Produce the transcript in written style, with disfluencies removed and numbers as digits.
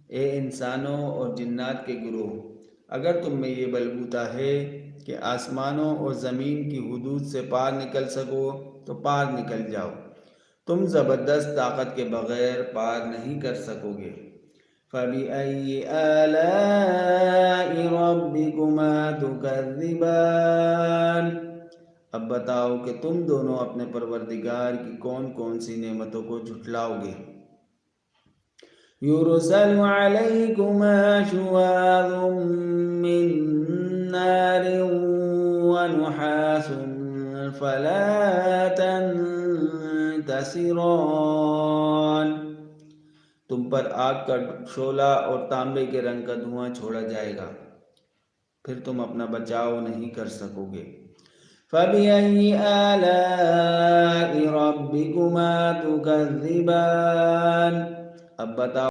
اے انسانوں اور جنات کے گروہ، اگر تم میں یہ بلبوتا ہے کہ آسمانوں اور زمین کی حدود سے پار نکل سکو تو پار نکل جاؤ، تم زبردست طاقت کے بغیر پار نہیں کر سکو گے۔ فَبِأَيِّ آلَاءِ رَبِّكُمَا تُكَذِّبَانِ؟ اب بتاؤ کہ تم دونوں اپنے پروردگار کی کون کون سی نعمتوں کو جھٹلاؤ گے۔ يُرْسَلُ عَلَيْكُمَا شُوَاظٌ مِّن نَّارٍ وَنُحَاسٌ فَلَا تَنتَصِرَانِ۔ تم پر آگ کا شعلہ اور تانبے کے رنگ کا دھواں چھوڑا جائے گا، پھر تم اپنا بچاؤ نہیں کر سکو گے۔ فَبِأَيِّ آلَاءِ رَبِّكُمَا تُكَذِّبَانِ؟ اب بتاؤ